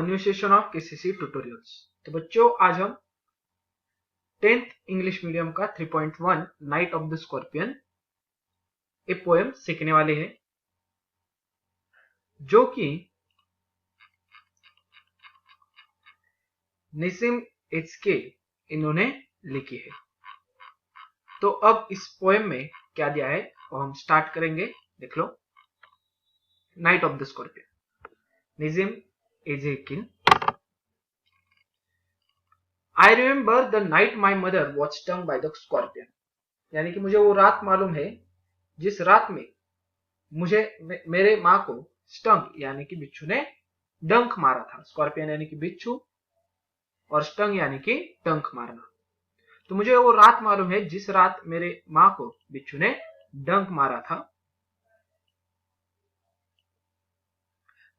Conversation of KCC tutorials. तो बच्चों आज हम 10th इंग्लिश मीडियम का 3.1 night of the scorpion a poem सीखने वाले हैं, जो कि निसिम एचके इन्होंने लिखी है। तो अब इस पोएम में क्या दिया है वो हम स्टार्ट करेंगे। देख लो, night of the scorpion, Nissim Ezekiel. I remember the night my mother was stung by the scorpion. यानी कि मुझे वो रात मालूम है जिस रात में मेरे माँ को स्टंग यानी कि बिच्छू ने डंक मारा था। स्कॉर्पियन यानी कि बिच्छू और स्टंग यानी कि डंक मारना। तो मुझे वो रात मालूम है जिस रात मेरे माँ को बिच्छू ने डंक मारा था।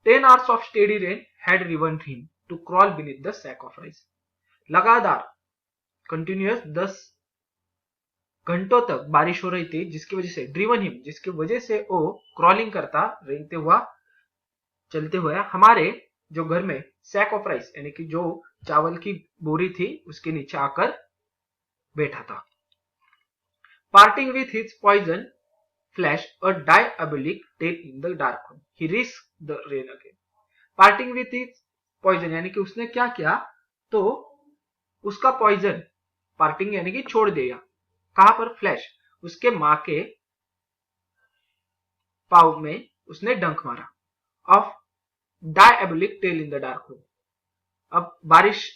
10 hours of steady rain had driven him to crawl beneath the sack of rice। लगातार कंटिन्यूअस 10 घंटों तक बारिश हो रही थी, जिसकी वजह से ड्रिवन हिम, जिसकी वजह से वो क्रॉलिंग करता, रेंगते हुआ, चलते हुए हमारे जो घर में सैक ऑफ राइस यानी कि जो चावल की बोरी थी उसके नीचे आकर बैठा था। Parting with his poison flash a diabolic tail in the dark room, he risked the rain again. Parting with his poison यानी कि उसने क्या किया, तो उसका पॉइजन, पार्टिंग यानी कि छोड़ दिया। कहां पर? फ्लैश, उसके मां के पाव में उसने डंक मारा। Of diabolic tail in the dark room. अब बारिश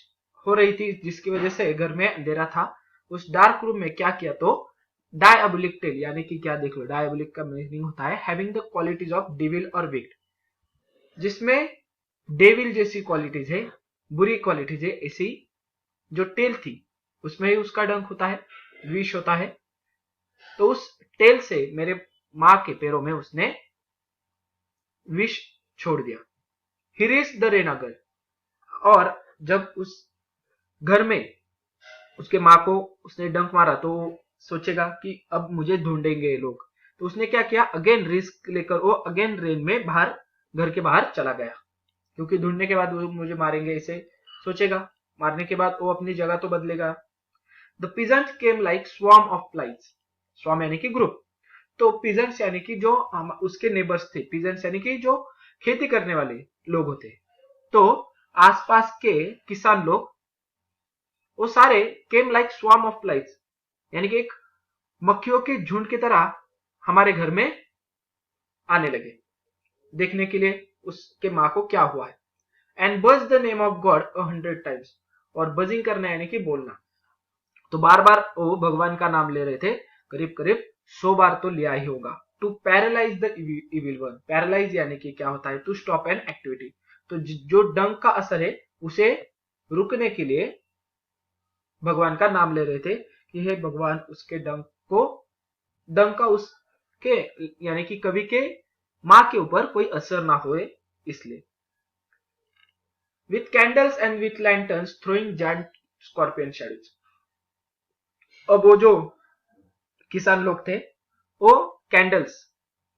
हो रही थी जिसकी वजह से घर में अंधेरा था। उस डार्क रूम में क्या किया, तो डायबोलिक टेल यानी कि क्या, देख लो, डायबोलिक का मीनिंग होता है having the qualities of devil और विक्ड, जिसमें डेविल जैसी क्वालिटीज है, बुरी क्वालिटीज है। ऐसी जो टेल थी उसमें ही उसका डंक होता है, विष होता है। तो उस टेल से मेरे मां के पैरों में उसने विष छोड़ दिया। ही रेस्ड द रेन अगेन। और जब उस घर में उसके मां को उसने डंक मारा तो सोचेगा कि अब मुझे ढूंढेंगे लोग। तो उसने क्या किया, अगेन रिस्क लेकर वो अगेन रेन में बाहर, घर के बाहर चला गया, क्योंकि ढूंढने के बाद वो मुझे मारेंगे ऐसे सोचेगा। मारने के बाद वो अपनी जगह तो बदलेगा। The peasant came like swarm of flies. Swarm यानी कि ग्रुप। तो पिजेंट्स यानी कि जो उसके नेबर्स थे, पिजेंट्स यानी कि जो खेती करने वाले लोग होते। तो आसपास के किसान लोग वो सारे came like swarm of flies यानी कि एक मक्खियों के झुंड की तरह हमारे घर में आने लगे, देखने के लिए उसके मां को क्या हुआ है। एंड बज the name of God 100 times। और बजिंग करना यानी कि बोलना। तो बार बार वो भगवान का नाम ले रहे थे, करीब करीब 100 बार तो लिया ही होगा। To paralyse the evil one. Paralyse यानी कि क्या होता है, टू स्टॉप एन एक्टिविटी। तो जो डंक का असर है उसे रुकने के लिए भगवान का नाम ले रहे थे कि हे भगवान, उसके डंक का उसके यानी कि कवि के मां के ऊपर कोई असर ना होए, इसलिए। With candles and with lanterns throwing giant scorpion shadows. अब वो जो किसान लोग थे वो कैंडल्स,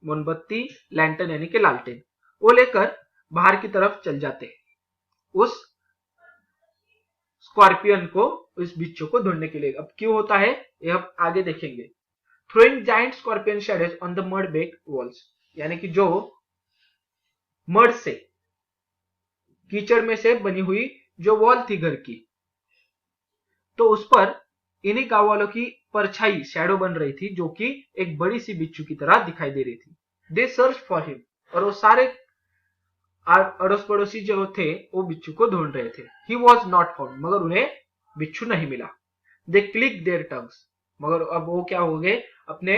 मोमबत्ती, लैंटर्न यानी कि लालटेन, वो लेकर बाहर की तरफ चल जाते उस स्कॉर्पियन को, उस बिच्छू को ढूंढने के लिए। अब क्यों होता है ये हम आगे देखेंगे। Throwing giant scorpion shadows on the mud baked walls, यानी कि जो मड से, कीचड़ में से बनी हुई जो वॉल थी घर की, तो उस पर इन्हीं गांव वालों की परछाई, शैडो बन रही थी, जो कि एक बड़ी सी बिच्छू की तरह दिखाई दे रही थी। दे सर्च फॉर हिम। और वो सारे अड़ोस पड़ोसी जो थे वो बिच्छू को ढूंढ रहे थे। He was not found. मगर उन्हें बिच्छू नहीं मिला। They click their tongues. मगर अब वो क्या हो गए, अपने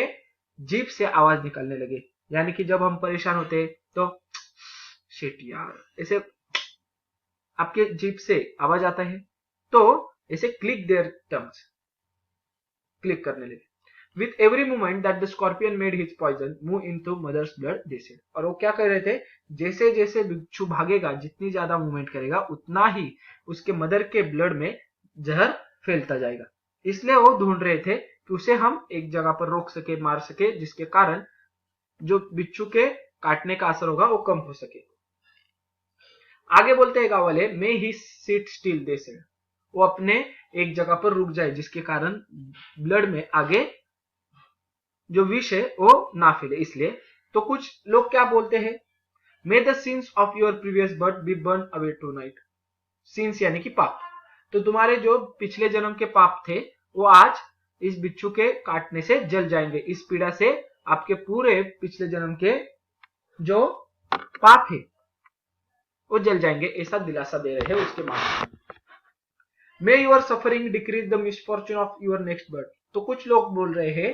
जीभ से आवाज निकालने लगे। यानी कि जब हम परेशान होते तो शिट यार, ऐसे आपके जीभ से आवाज आता है, तो ऐसे क्लिक देयर टंग्स, क्लिक करने लगे। With every movement that the scorpion made his poison move into mother's blood, they said। और वो क्या कर रहे थे, जैसे जैसे बिच्छू भागेगा, जितनी ज्यादा मूवमेंट करेगा उतना ही उसके मदर के ब्लड में जहर फैलता जाएगा। इसलिए वो ढूंढ रहे थे कि उसे हम एक जगह पर रोक सके, मार सके, जिसके कारण जो बिच्छू के काटने का असर होगा वो कम हो सके। आगे बोलते हैं गांव वाले, मे ही सिट स्टिल दे सेड, वो अपने एक जगह पर रुक जाए जिसके कारण ब्लड में आगे जो विष है वो ना फैले इसलिए। तो कुछ लोग क्या बोलते हैं, may the sins of your previous birth be burn away tonight, sins यानी कि पाप, तो तुम्हारे जो पिछले जन्म के पाप थे वो आज इस बिच्छू के काटने से जल जाएंगे, इस पीड़ा से आपके पूरे पिछले जन्म के जो पाप है वो जल जाएंगे, ऐसा दिलासा दे रहे हैं उसके मां। May your suffering decrease the misfortune of your next birth, तो कुछ लोग बोल रहे हैं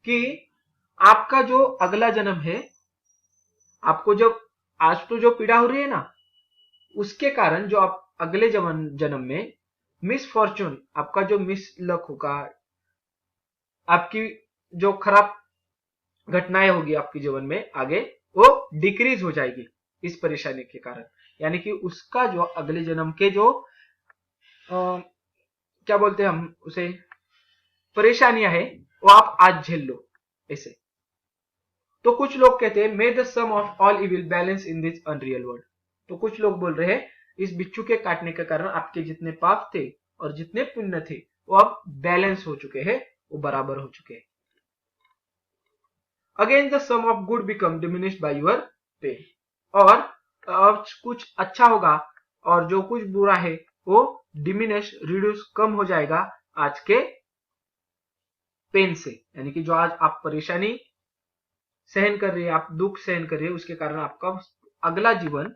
कि आपका जो अगला जन्म है, आपको जब आज तो जो पीड़ा हो रही है ना, उसके कारण जो आप अगले जन्म में मिसफॉर्चून, आपका जो मिस लक होगा, आपकी जो खराब घटनाएं होगी आपके जीवन में आगे, वो डिक्रीज हो जाएगी इस परेशानी के कारण, यानी कि उसका जो अगले जन्म के जो क्या बोलते हैं हम उसे, परेशानियां है वो आप आज झेल लो ऐसे। तो कुछ लोग कहते हैं may the sum of all evil balance in this unreal world, तो कुछ लोग बोल रहे हैं इस बिच्छू के काटने के कारण आपके जितने पाप थे और जितने पुण्य थे वो अब बैलेंस हो चुके हैं, वो बराबर हो चुके हैं। Again the sum of good become diminished by your pain, और कुछ अच्छा होगा और जो कुछ बुरा है वो डिमिनिश, रिड्यूस, कम हो जाएगा आज के पेन से, यानी कि जो आज आप परेशानी सहन कर रही है, आप दुख सहन कर रही है, उसके कारण आपका अगला जीवन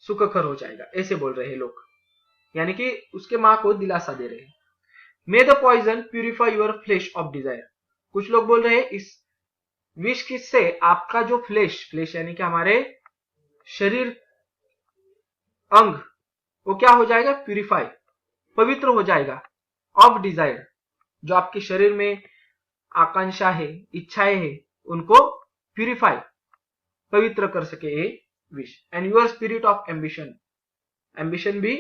सुखकर हो जाएगा, ऐसे बोल रहे हैं लोग, यानी कि उसके मां को दिलासा दे रहे हैं। May the poison purify your flesh of desire, कुछ लोग बोल रहे हैं इस विष से आपका जो फ्लेश यानी कि हमारे शरीर अंग, वो क्या हो जाएगा, प्यूरिफाई, पवित्र हो जाएगा, ऑफ डिजायर, जो आपके शरीर में आकांक्षा है, इच्छाएं है, उनको प्यूरिफाई, पवित्र कर सके ये विष। And your spirit of ambition, ambition भी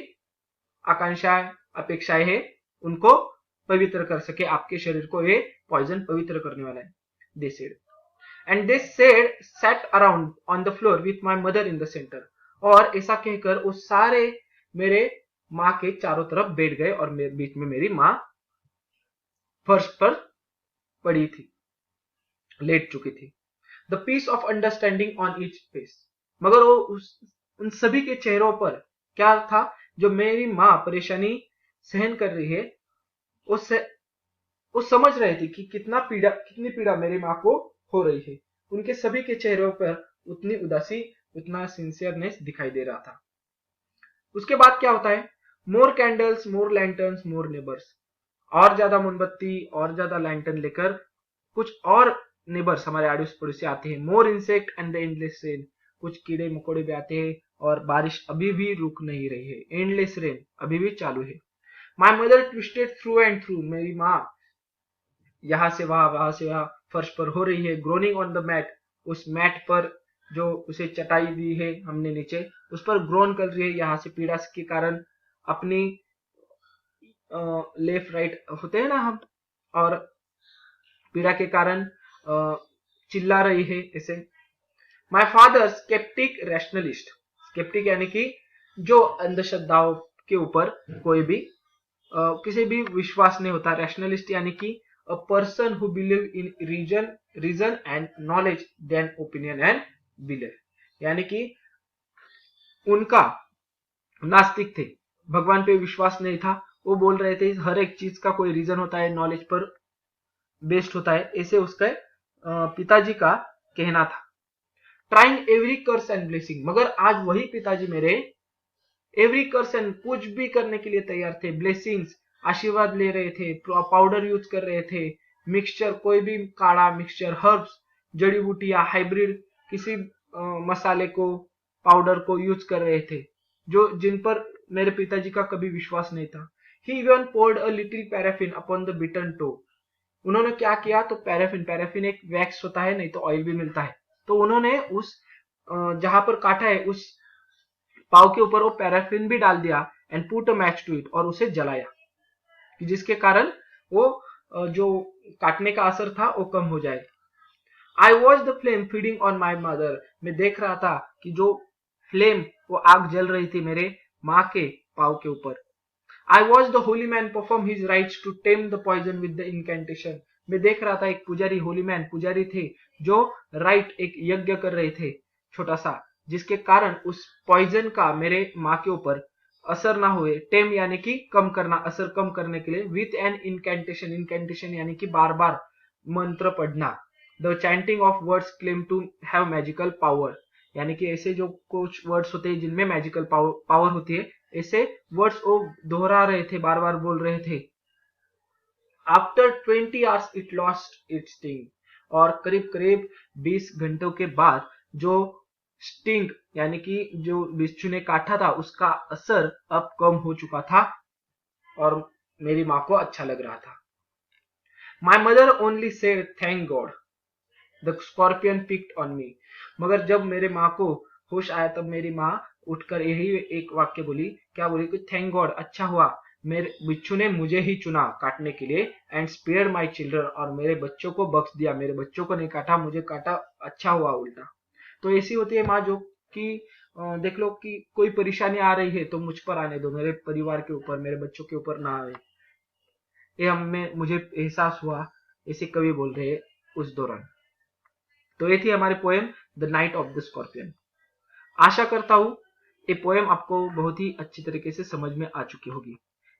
आकांक्षाएं, अपेक्षाएं है, उनको पवित्र कर सके, आपके शरीर को ये पॉइजन पवित्र करने वाला है। They said, and they said sat around on the floor with my mother in the centre, और ऐसा कहकर वो सारे मेरे माँ के चारों तरफ बैठ गए और बीच में मेरी माँ फर्श पर पड़ी थी, लेट चुकी थी। The peace of understanding on each face, मगर वो उन सभी के चेहरों पर क्या था, जो मेरी माँ परेशानी सहन कर रही है, वो समझ रहे थे कि कितनी पीड़ा मेरी माँ को हो रही है, उनके सभी के चेहरों पर उतनी उदासी, उतना सिंसियरनेस दिखाई दे रहा था। उसके बाद क्या होता है, मोर कैंडल्स, मोर लैंटर्न्स, मोर नेबर्स, और ज्यादा मोमबत्ती और ज्यादा लैंटर्न लेकर कुछ और नेबर्स हमारे आड़ोस पड़ोसी आते हैं। More insect and the endless rain, कुछ कीड़े मकोड़े भी आते हैं और बारिश अभी भी रुक नहीं रही है, एंडलेस रेन अभी भी चालू है। My mother twisted through and through, मेरी माँ यहां से वहां से वहां फर्श पर हो रही है। ग्रोनिंग ऑन द मैट, उस मैट पर जो उसे चटाई दी है हमने नीचे, उस पर ग्रोन कर रही है, यहाँ से पीड़ा के कारण अपनी लेफ्ट राइट होते हैं ना हम, और पीड़ा के कारण चिल्ला रही है ऐसे। My father sceptic rationalist, sceptic यानी कि जो अंधश्रद्धाओं के ऊपर कोई भी किसी भी विश्वास नहीं होता। रैशनलिस्ट यानी कि a person who believe in reason and knowledge than opinion and belief, यानी कि उनका नास्तिक थे, भगवान पे विश्वास नहीं था, वो बोल रहे थे हर एक चीज का कोई रीजन होता है, नॉलेज पर बेस्ड होता है, ऐसे उसके पिताजी का कहना था। Trying every curse and blessing, मगर आज वही पिताजी मेरे एवरी कर्स एंड, कुछ भी करने के लिए तैयार थे, ब्लेसिंग्स, आशीर्वाद ले रहे थे, पाउडर यूज कर रहे थे, मिक्सचर, कोई भी काढ़ा मिक्सचर, हर्ब्स, जड़ी बूटियां, हाइब्रिड किसी मसाले को, पाउडर को यूज कर रहे थे, जो जिन पर मेरे पिताजी का कभी विश्वास नहीं था। He even poured a little paraffin upon the bitten toe, उन्होंने क्या किया, तो पैराफिन एक वैक्स होता है, नहीं तो ऑयल भी मिलता है, तो उन्होंने उस जहां पर काटा है उस पाव के ऊपर वो पैराफिन भी डाल दिया, and put a match to it, और उसे जलाया, जिसके कारण वो जो काटने का असर था वो कम हो जाए। आई watch the flame feeding on my mother, मैं देख रहा था कि जो फ्लेम वो आग जल रही थी मेरे माँ के पाँव के ऊपर। I watch the holy man perform his rites to tame the poison with the incantation. मैं देख रहा था एक पुजारी, होली मैन पुजारी थे, जो राइट एक यज्ञ कर रहे थे छोटा सा, जिसके कारण उस पॉइजन का मेरे माँ के ऊपर असर ना हुए। टेम यानी कि कम करना, असर कम करने के लिए। विथ एन इनकेंटेशन, इनकेंटेशन यानी कि बार बार मंत्र पढ़ना। The chanting of words claim to have magical power, यानी कि ऐसे जो कुछ वर्ड्स होते हैं जिनमें मैजिकल पावर होती है, ऐसे वर्ड्स वो दोहरा रहे थे, बार बार बोल रहे थे। After 20 hours it lost its sting, और करीब करीब 20 घंटों के बाद जो स्टिंग यानी कि जो बिच्छू ने काटा था उसका असर अब कम हो चुका था और मेरी माँ को अच्छा लग रहा था। My mother only said thank God the scorpion picked on me. मगर जब मेरे माँ को होश आया तब मेरी माँ उठकर यही एक वाक्य बोली, क्या बोली कि थैंक गॉड, अच्छा हुआ मेरे बिच्छू ने मुझे ही चुना काटने के लिए, एंड स्पेयर माई चिल्ड्रन, और मेरे बच्चों को बख्श दिया, मेरे बच्चों को नहीं काटा, मुझे काटा, अच्छा हुआ उल्टा। तो ऐसी होती है माँ जो कि देख लो कि कोई परेशानी आ रही है तो मुझ पर आने दो, मेरे परिवार के ऊपर, मेरे बच्चों के ऊपर ना आए। ये हमें मुझे एहसास हुआ, ऐसे कवि बोल रहे उस दौरान। तो ये थी हमारी poem the night of the scorpion. आशा करता हूं ये पोएम आपको बहुत ही अच्छी तरीके से समझ में आ चुकी होगी।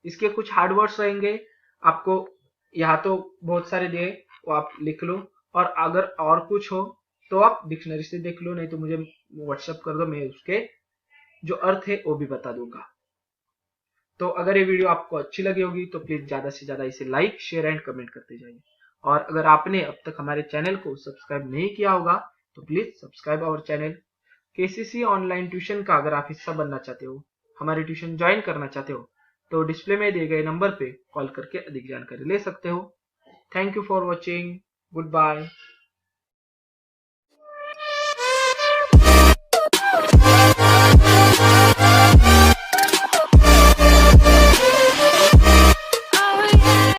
इसके कुछ हार्ड वर्ड्स रहेंगे, आपको यहाँ तो बहुत सारे दिए, वो आप लिख लो, और अगर और कुछ हो तो आप डिक्शनरी से देख लो, नहीं तो मुझे व्हाट्सएप कर दो, मैं उसके जो अर्थ है वो भी बता दूंगा। तो अगर ये वीडियो आपको अच्छी लगी होगी तो प्लीज ज्यादा से ज्यादा इसे लाइक, शेयर एंड कमेंट करते जाइए। और अगर आपने अब तक हमारे चैनल को सब्सक्राइब नहीं किया होगा तो please subscribe our channel. KCC online tuition का अगर आप हिस्सा बनना चाहते हो, हमारी ट्यूशन ज्वाइन करना चाहते हो, तो डिस्प्ले में दिए गए नंबर पे कॉल करके अधिक जानकारी ले सकते हो। Thank you for watching, good bye.